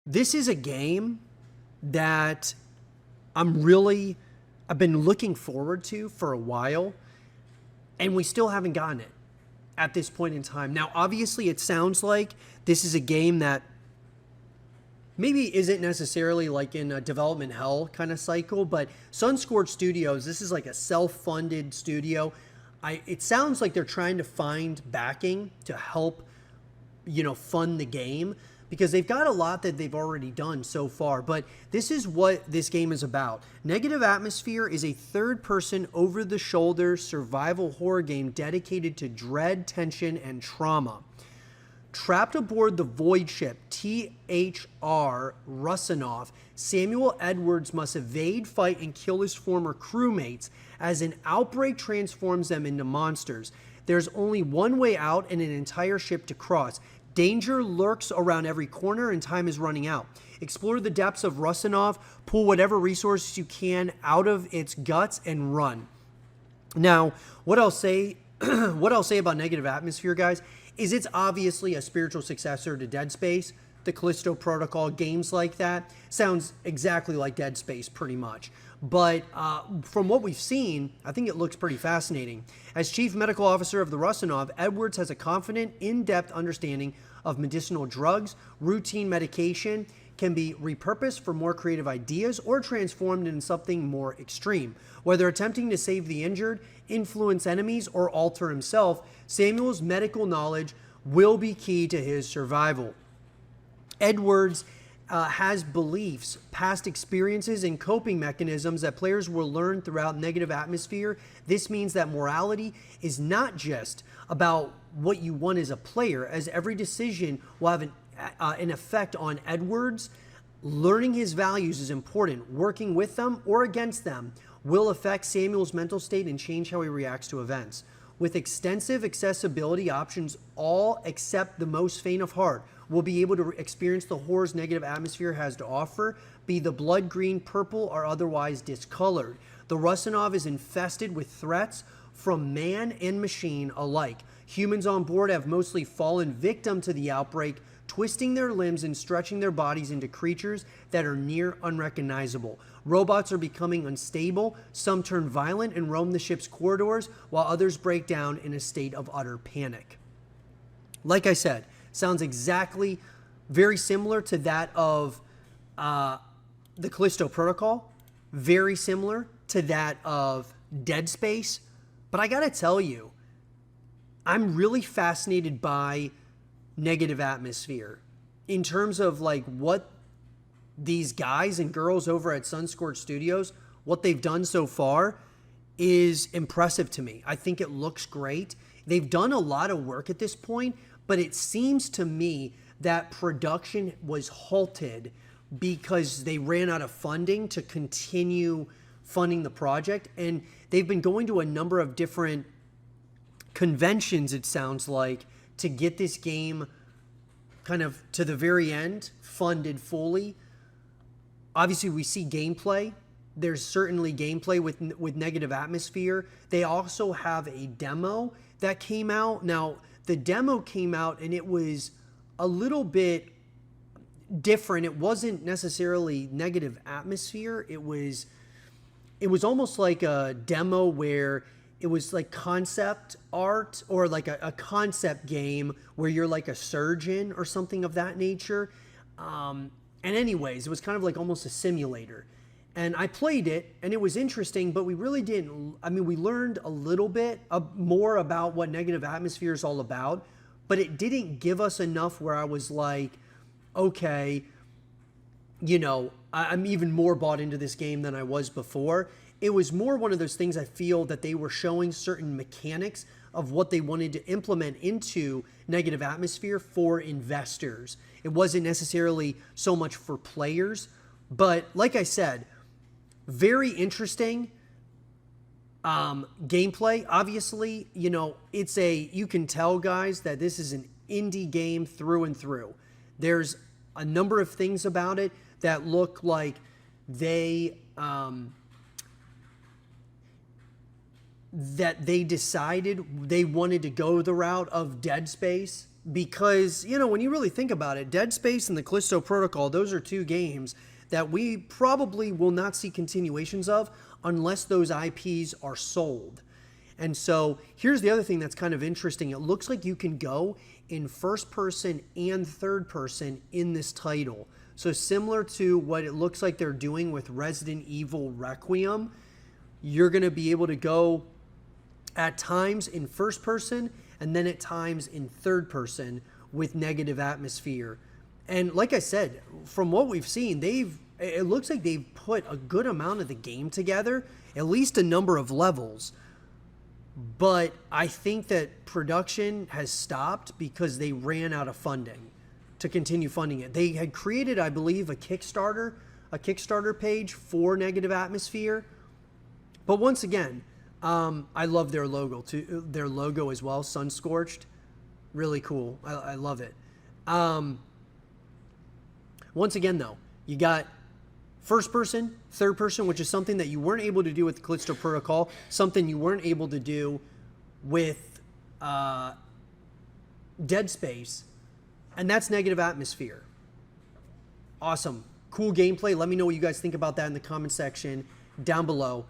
This is a game that I've been looking forward to for a while, and we still haven't gotten it at this point in time. Now, obviously, it sounds like this is a game that maybe isn't necessarily like in a development hell kind of cycle, but Sunscorched Studios, this is like a self-funded studio. It sounds like they're trying to find backing to help, fund the game, because they've got a lot that they've already done so far. But this is what this game is about. Negative Atmosphere is a third-person, over-the-shoulder survival horror game dedicated to dread, tension, and trauma. Trapped aboard the void ship THR Rusinov, Samuel Edwards must evade, fight, and kill his former crewmates as an outbreak transforms them into monsters. There's only one way out and an entire ship to cross. Danger lurks around every corner and time is running out. Explore the depths of Rusinov, pull whatever resources you can out of its guts, and run. Now, what I'll say about Negative Atmosphere, guys, is it's obviously a spiritual successor to Dead Space. The Callisto Protocol, games like that, sounds exactly like Dead Space pretty much. But from what we've seen, I think it looks pretty fascinating. As Chief Medical Officer of the Rusinov, Edwards has a confident, in-depth understanding of medicinal drugs. Routine medication can be repurposed for more creative ideas or transformed into something more extreme. Whether attempting to save the injured, influence enemies, or alter himself, Samuel's medical knowledge will be key to his survival. Edwards has beliefs, past experiences, and coping mechanisms that players will learn throughout Negative Atmosphere. This means that morality is not just about what you want as a player, as every decision will have an effect on Edwards. Learning his values is important. Working with them or against them will affect Samuel's mental state and change how he reacts to events. With extensive accessibility options, all except the most faint of heart will be able to experience the horrors Negative Atmosphere has to offer, be the blood green, purple, or otherwise discolored. The Rusinov is infested with threats from man and machine alike. Humans on board have mostly fallen victim to the outbreak, twisting their limbs and stretching their bodies into creatures that are near unrecognizable. Robots are becoming unstable, some turn violent and roam the ship's corridors, while others break down in a state of utter panic. Like I said, sounds exactly very similar to that of the Callisto Protocol, very similar to that of Dead Space, but I gotta tell you, I'm really fascinated by Negative Atmosphere in terms of like what these guys and girls over at Sunscorched Studios, what they've done so far is impressive to me. I think it looks great. They've done a lot of work at this point, but it seems to me that production was halted because they ran out of funding to continue funding the project, and they've been going to a number of different conventions, it sounds like, to get this game kind of to the very end, funded fully. Obviously, we see gameplay. There's certainly gameplay with Negative Atmosphere. They also have a demo that came out. Now, the demo came out and it was a little bit different. It wasn't necessarily Negative Atmosphere. It was almost like a demo where it was like concept art, or like a concept game where you're like a surgeon or something of that nature. And anyways, it was kind of like almost a simulator. And I played it and it was interesting, but we really didn't, we learned a little bit more about what Negative Atmosphere is all about, but it didn't give us enough where I was like, okay, I'm even more bought into this game than I was before. It was more one of those things I feel that they were showing certain mechanics of what they wanted to implement into Negative Atmosphere for investors. It wasn't necessarily so much for players, but like I said, very interesting gameplay. Obviously, you can tell, guys, that this is an indie game through and through. There's a number of things about it that look like they decided they wanted to go the route of Dead Space because, you know, when you really think about it, Dead Space and the Callisto Protocol, those are two games that we probably will not see continuations of unless those IPs are sold. And so here's the other thing that's kind of interesting. It looks like you can go in first person and third person in this title. So similar to what it looks like they're doing with Resident Evil Requiem, you're going to be able to go at times in first person and then at times in third person with negative atmosphere. And like I said, from what we've seen, it looks like they've put a good amount of the game together, at least a number of levels. But I think that production has stopped because they ran out of funding to continue funding it. They had created, I believe, a Kickstarter page for Negative Atmosphere. But once again, I love their logo too. Their logo as well, Sunscorched, really cool. I love it. Once again, though, you got first person, third person, which is something that you weren't able to do with the Callisto Protocol, something you weren't able to do with Dead Space, and that's Negative Atmosphere. Awesome. Cool gameplay. Let me know what you guys think about that in the comment section down below.